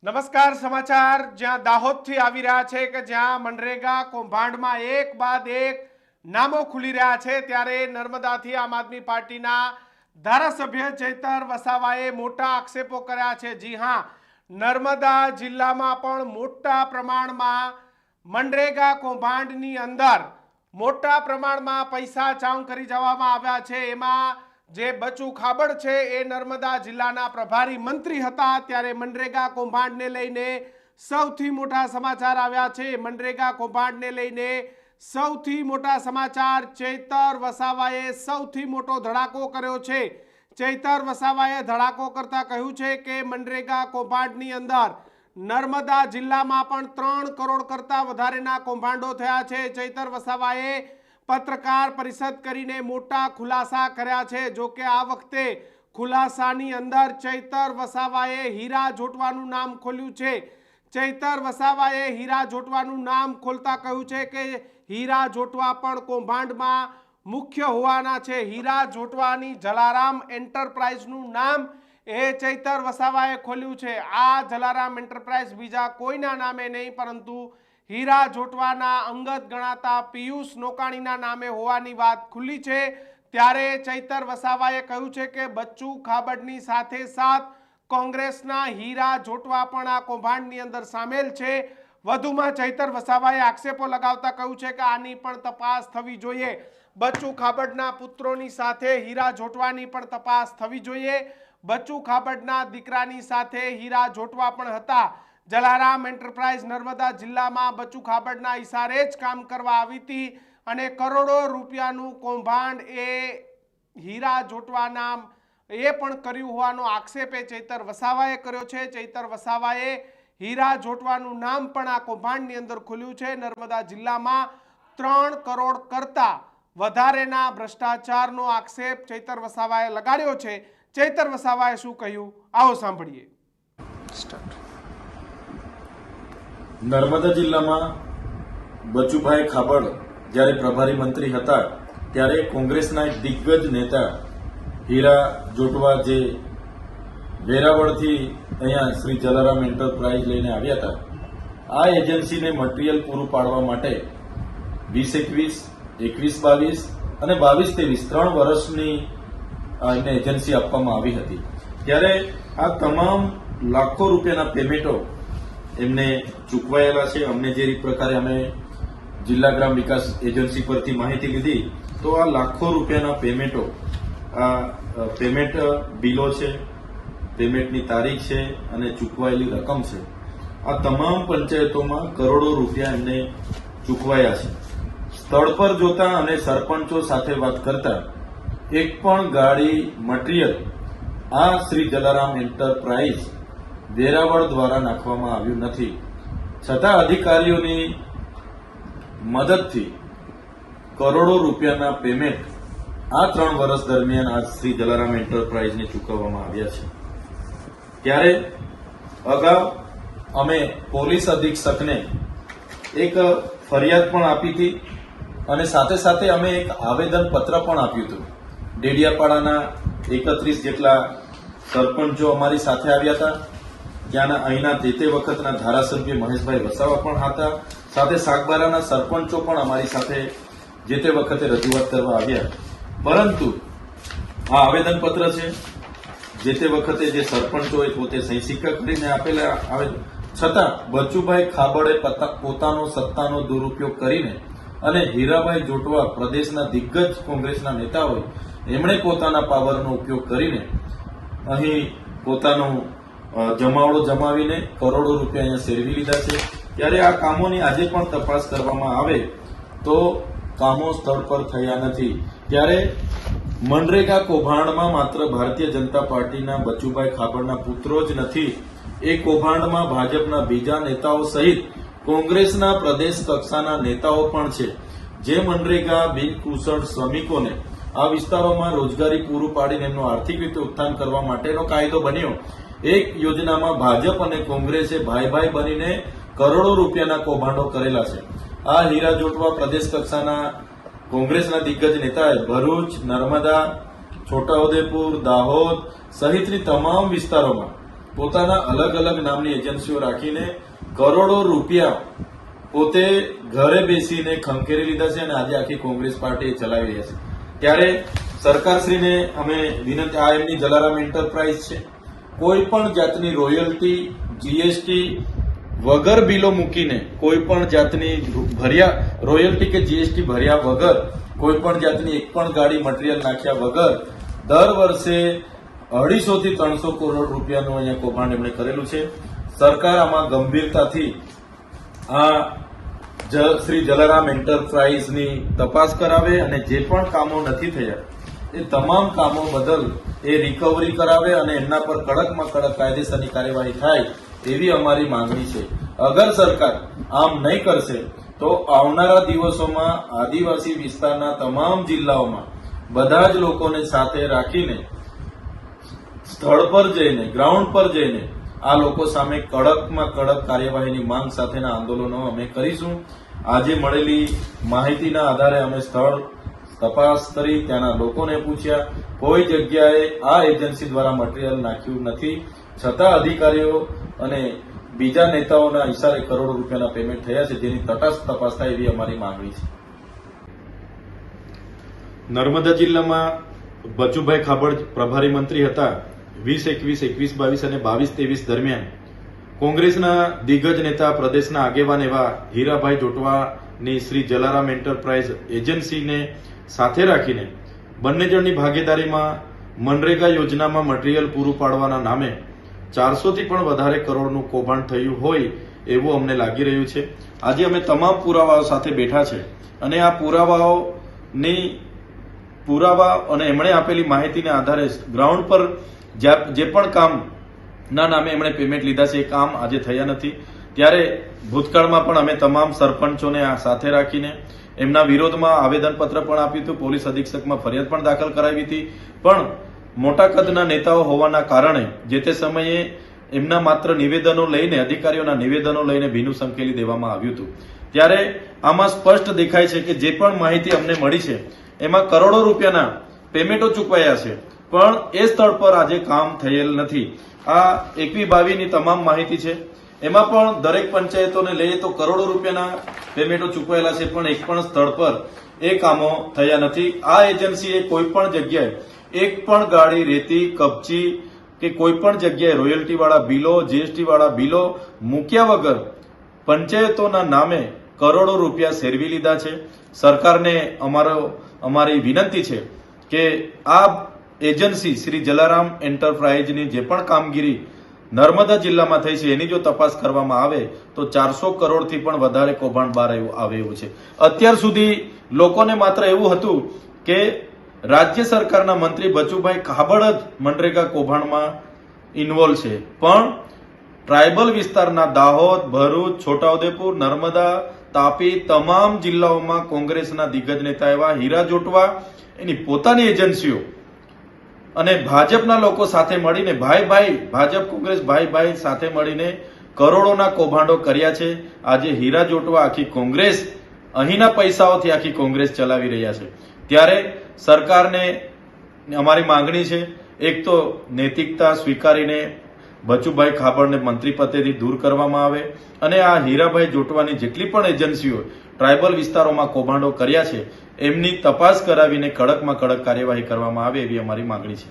નમસ્કાર સમાચાર જ્યાં દાહોદથી આવી રહ્યા છે કે જ્યાં મનરેગા કૌભાંડમાં એક બાદ એક નામો ખુલી રહ્યા છે ત્યારે નર્મદાથી આમ આદમી પાર્ટીના ધારાસભ્ય ચૈતર વસાવાએ મોટા આક્ષેપો કર્યા છે। જી હા, નર્મદા જિલ્લામાં પણ મોટા પ્રમાણમાં મનરેગા કૌભાંડની અંદર મોટા પ્રમાણમાં પૈસા ચાઉં કરી જવામાં આવ્યા છે। એમાં જે બચુ ખાબડ છે એ નર્મદા જિલ્લાના પ્રભારી મંત્રી હતા ત્યારે મનરેગા કૌભાંડને લઈને સૌથી મોટા સમાચાર આવ્યા છે। મનરેગા કૌભાંડને લઈને સૌથી મોટા સમાચાર ચૈતર વસાવાએ સૌથી મોટો ધડાકો કર્યો છે। ચૈતર વસાવાએ ધડાકો કરતા કહ્યું છે કે મનરેગા કૌભાંડની અંદર નર્મદા જિલ્લામાં પણ 3 કરોડ કરતા વધારેના કૌભાંડો થયા છે। ચૈતર વસાવાએ પત્રકાર પરિષદ કરીને મોટા ખુલાસા કર્યા છે। જો કે આ વખતે ખુલાસાની અંદર ચૈતર વસાવાએ હીરા જોટવાનું નામ ખોલ્યું છે। ચૈતર વસાવાએ હીરા જોટવાનું નામ ખોલતા કહ્યું છે કે હીરા જોટવા પણ કૌભાંડમાં મુખ્ય હોવાના છે। હીરા જોટવાની જલારામ એન્ટરપ્રાઇઝનું નામ એ ચૈતર વસાવાએ ખોલ્યું છે। આ જલારામ એન્ટરપ્રાઇઝ બીજા કોઈના નામે નહીં પરંતુ હીરા જોટવાના અંગત ગણાતા પિયુષ નોકાણીના નામે હોવાની વાત ખુલ્લી છે। ત્યારે ચૈતર વસાવાએ કહ્યું છે કે બચ્ચુ ખાબડની સાથે સાથ કોંગ્રેસના હીરા જોટવા પણ આ કૌભાંડની અંદર સામેલ છે। વધુમાં ચૈતર વસાવાએ આક્ષેપો લગાવતા કહ્યું છે કે આની પણ તપાસ થવી જોઈએ। બચ્ચુ ખાબડના પુત્રોની સાથે હીરા જોટવાની પણ તપાસ થવી જોઈએ। બચ્ચુ ખાબડના દીકરાની સાથે હીરા જોટવા પણ હતા। જલારામ એન્ટરપ્રાઇઝ નર્મદા જિલ્લામાં બચ્ચુ ખાબડના ઇશારે જ કામ કરવા આવી હતી અને કરોડો રૂપિયાનું કૌભાંડ એ હીરા જોટવાના એ પણ કર્યું હોવાનો આક્ષેપ ચૈતર વસાવાએ કર્યો છે। ચૈતર વસાવાએ હીરા જોટવાનું નામ પણ આ કૌભાંડની અંદર ખુલ્યું છે। નર્મદા જિલ્લામાં 3 કરોડ કરતા વધારેના ભ્રષ્ટાચારનો આક્ષેપ ચૈતર વસાવાએ લગાડ્યો છે। ચૈતર વસાવાએ શું કહ્યું આવો સાંભળીએ। નર્મદા જિલ્લામાં બચુભાઈ ખાબડ જ્યારે પ્રભારી મંત્રી હતા ત્યારે કોંગ્રેસના એક દિગ્ગજ નેતા હીરા જોટવા જે વેરાવળથી અહીંયા શ્રી જલારામ એન્ટરપ્રાઇઝ લઈને આવ્યા હતા, આ એજન્સીને મટીરીયલ પૂરું પાડવા માટે 2021, 21-22 અને 22-23 3 વર્ષની એને એજન્સી આપવામાં આવી હતી। ત્યારે આ તમામ લાખો રૂપિયાના પેમેન્ટો એમને ચૂકવાયેલા છે। અમને જે પ્રકારે અમે જિલ્લા ગ્રામ વિકાસ એજન્સી પરથી માહિતી લીધી તો આ લાખો રૂપિયાના પેમેન્ટો, આ પેમેન્ટ બિલો છે, પેમેન્ટની તારીખ છે અને ચૂકવાયેલી રકમ છે। આ તમામ પંચાયતોમાં કરોડો રૂપિયા એમને ચૂકવાયા છે। સ્થળ પર જોતા અને સરપંચો સાથે વાત કરતા એક પણ ગાડી મટીરીયલ આ શ્રી જલારામ એન્ટરપ્રાઇઝ વેરાવળ દ્વારા નાખવામાં આવ્યું નથી। છતાં અધિકારીઓની મદદથી કરોડો રૂપિયાના પેમેન્ટ આ 3 વર્ષ દરમિયાન આ શ્રી જલારામ એન્ટરપ્રાઇઝને ચૂકવવામાં આવ્યા છે। ત્યારે અગાઉ અમે પોલીસ અધિક્ષકને એક ફરિયાદ પણ આપી હતી અને સાથે સાથે અમે એક આવેદન પત્ર પણ આપ્યું હતું। ડેડિયાપાડાના 31 જેટલા સરપંચો અમારી સાથે આવ્યા હતા। ત્યાંના અહીંના તે વખતના ધારાસભ્ય મહેશભાઈ વસાવા પણ હતા, સાથે સાગબારાના સરપંચો પણ અમારી સાથે જે તે વખતે રજૂઆત કરવા આવ્યા। પરંતુ આ આવેદનપત્ર છે જે તે વખતે જે સરપંચોએ પોતે સહી સિક્કા કરીને આપેલા આવેદન છતાં બચુભાઈ ખાબડે પોતાનો સત્તાનો દુરુપયોગ કરીને અને હીરાભાઈ જોટવા પ્રદેશના દિગ્ગજ કોંગ્રેસના નેતા હોય એમણે પોતાના પાવરનો ઉપયોગ કરીને અહીં પોતાનું જમાવડો જમાવીને કરોડો રૂપિયા અહીંયા સેરવી લીધા છે। ત્યારે આ કામોની આજે પણ તપાસ કરવામાં આવે તો કામો સ્થળ પર થયા નથી। ત્યારે મનરેગા કૌભાંડમાં માત્ર ભારતીય જનતા પાર્ટીના બચુભાઈ ખાબડના પુત્રો જ નથી, એ કૌભાંડમાં ભાજપના બીજા નેતાઓ સહિત કોંગ્રેસના પ્રદેશ કક્ષાના નેતાઓ પણ છે, જે મનરેગા બિનકુશળ શ્રમિકોને આ વિસ્તારોમાં રોજગારી પૂરું પાડીને એમનું આર્થિક રીતે ઉત્થાન કરવા માટેનો કાયદો બન્યો। એક યોજનામાં ભાજપ અને કોંગ્રેસે ભાઈ બનીને કરોડો રૂપિયાના કૌભાંડો કરેલા છે। આ હીરા જોટવા પ્રદેશ કક્ષાના કોંગ્રેસના દિગ્ગજ નેતાએ ભરૂચ, નર્મદા, છોટાઉદેપુર, દાહોદ સહિતની તમામ વિસ્તારોમાં પોતાના અલગ અલગ નામની એજન્સીઓ રાખીને કરોડો રૂપિયા પોતે ઘરે બેસીને ખંખેરી લીધા છે અને આજે આખી કોંગ્રેસ પાર્ટી ચલાવી રહ્યા છે. ત્યારે સરકારશ્રીને અમે વિનંતી, આ એમની જલારામ એન્ટરપ્રાઇઝ છે. કોઈ પણ જાતની રોયલ્ટી, જીએસટી વગર બિલો મૂકીને, કોઈ પણ જાતની રોયલ્ટી કે જીએસટી ભર્યા વગર, કોઈ પણ જાતની એક પણ ગાડી મટીરિયલ નાખ્યા વગર દર વર્ષે 250 થી 300 કરોડ રૂપિયાનું અહીંયા કૌભાંડ એમણે કરેલું છે. સરકાર આમાં ગંભીરતાથી આ શ્રી જલારામ એન્ટરપ્રાઇઝની તપાસ કરાવે અને જે પણ કામો નથી થયા એ તમામ કામો બદલ એ રિકવરી કરાવે અને એમના પર કડકમાં કડક કાયદેસરની કાર્યવાહી થાય એવી અમારી માંગણી છે. અગર સરકાર આમ નહીં કરશે તો આવનારા દિવસોમાં આદિવાસી વિસ્તારના તમામ જિલ્લાઓમાં બધા જ લોકોને સાથે રાખીને સ્થળ પર જઈને, ગ્રાઉન્ડ પર જઈને આ લોકો સામે કડકમાં કડક કાર્યવાહીની માંગ સાથેના આંદોલનો અમે કરીશું. આજે મળેલી માહિતીના આધારે અમે સ્થળ તપાસ કરી, ત્યાંના લોકોને પૂછ્યા. કોઈ જગ્યાએ આ એજન્સી દ્વારા મટીરિયલ નાખ્યું નથી, છતાં અધિકારીઓ અને બીજા નેતાઓના ઇશારે કરોડો રૂપિયાના પેમેન્ટ થયા છે, જેની તટસ્થ તપાસ થાય એવી અમારી માંગણી છે. નર્મદા જિલ્લામાં બચુભાઈ ખાબડ પ્રભારી મંત્રી હતા. 2021, 21, 22 અને 22-23 દરમિયાન કોંગ્રેસના દિગ્ગજ નેતા, પ્રદેશના આગેવાન એવા હીરાભાઈ જોટવાની શ્રી જલારામ એન્ટરપ્રાઇઝ એજન્સીને સાથે રાખીને બંને જણની ભાગીદારીમાં મનરેગા યોજનામાં મટીરીયલ પૂરું પાડવાના નામે 400 થી પણ વધારે કરોડનું કૌભાંડ થયું હોય એવું અમને લાગી રહ્યું છે. આજે અમે તમામ પુરાવાઓ સાથે બેઠા છે અને આ પુરાવા અને એમણે આપેલી માહિતીના આધારે ગ્રાઉન્ડ પર જે પણ કામના નામે એમણે પેમેન્ટ લીધા છે એ કામ આજે થયા નથી. ત્યારે ભૂતકાળમાં પણ અમે તમામ સરપંચોને સાથે રાખીને એમના વિરોધમાં આવેદનપત્ર પણ આપ્યું હતું, પોલીસ અધિક્ષકમાં ફરિયાદ પણ દાખલ કરાવી હતી. પણ મોટા કદના નેતાઓ હોવાના કારણે જે તે સમયે એમના માત્ર નિવેદનો લઈને, અધિકારીઓના નિવેદનો લઈને ભીનું સંકેલી દેવામાં આવ્યું હતું. ત્યારે આમાં સ્પષ્ટ દેખાય છે કે જે પણ માહિતી અમને મળી છે એમાં કરોડો રૂપિયાના પેમેન્ટો ચૂકવાયા છે, પણ એ સ્થળ પર આજે કામ થયેલ નથી. આ 21-22ની તમામ માહિતી છે. એમાં પણ દરેક પંચાયતોને લઈએ તો કરોડો રૂપિયાના પેમેન્ટો ચૂકવાયેલા છે, પણ એક પણ સ્થળ પર એ કામો થયા નથી. આ એજન્સીએ કોઈ પણ જગ્યાએ એક પણ ગાડી રેતી, કપચી કે કોઈ પણ જગ્યાએ રોયલ્ટી વાળા બિલો, જીએસટી વાળા બિલો મૂક્યા વગર પંચાયતોના નામે કરોડો રૂપિયા સેરવી લીધા છે. સરકારને અમારી વિનંતી છે કે આ એજન્સી શ્રી જલારામ એન્ટરપ્રાઇઝની જે પણ કામગીરી નર્મદા જિલ્લામાં થઈ છે એની જો તપાસ કરવામાં આવે તો 400 કરોડથી પણ વધારે કૌભાંડ બહાર આવે એવું છે. અત્યાર સુધી લોકોને માત્ર એવું હતું કે રાજ્ય સરકારના મંત્રી બચુભાઈ ખાબડ જ મનરેગા કૌભાંડમાં ઇન્વોલ્વ છે, પણ ટ્રાયબલ વિસ્તારના દાહોદ, ભરૂચ, છોટાઉદેપુર, નર્મદા, તાપી તમામ જિલ્લાઓમાં કોંગ્રેસના દિગ્ગજ નેતા એવા હીરા જોટવા એની પોતાની એજન્સીઓ અને ભાજપના લોકો સાથે મળીને ભાજપ કોંગ્રેસ ભાઈ સાથે મળીને કરોડોના કૌભાંડો કર્યા છે. આજે હીરા જોટવા આખી કોંગ્રેસ, અહીંના પૈસાઓથી આખી કોંગ્રેસ ચલાવી રહ્યા છે. ત્યારે સરકારને અમારી માંગણી છે, એક તો નૈતિકતા સ્વીકારીને બચુભાઈ ખાબડને મંત્રી પદેથી દૂર કરવામાં આવે અને આ હીરાભાઈ જોટવાની જેટલી પણ એજન્સીઓ ટ્રાયબલ વિસ્તારોમાં કૌભાંડો કર્યા છે એમની તપાસ કરાવીને કડકમાં કડક કાર્યવાહી કરવામાં આવે એવી અમારી માંગણી છે.